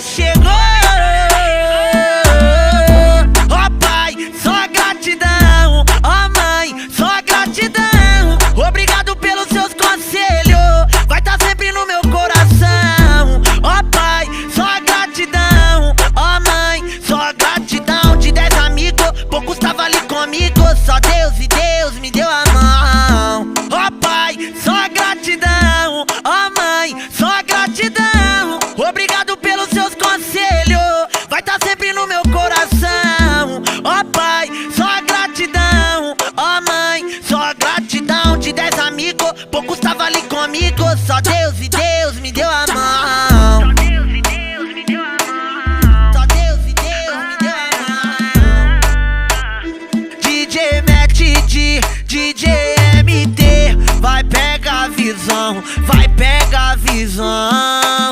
chegou. Ó pai, só gratidão. Ó mãe, só gratidão. Obrigado pelos seus conselhos, vai tá sempre no meu coração. Ó pai, só gratidão. Ó mãe, só gratidão. De 10 amigos, poucos tava ali comigo. Só Deus e Deus me deu a mão. Ó pai, só gratidão. Ó mãe, só gratidão. Obrigado pelos seus conselhos, vai tá sempre no meu coração. Ó pai, só gratidão. Ó mãe, só gratidão. De 10 amigos, poucos tava ali comigo. Só Deus e Deus me deu a mão. Só Deus e Deus me deu a mão. Só Deus e Deus me deu a mão. DJ Matt D, DJ MT, vai pegar a visão, vai pegar a visão.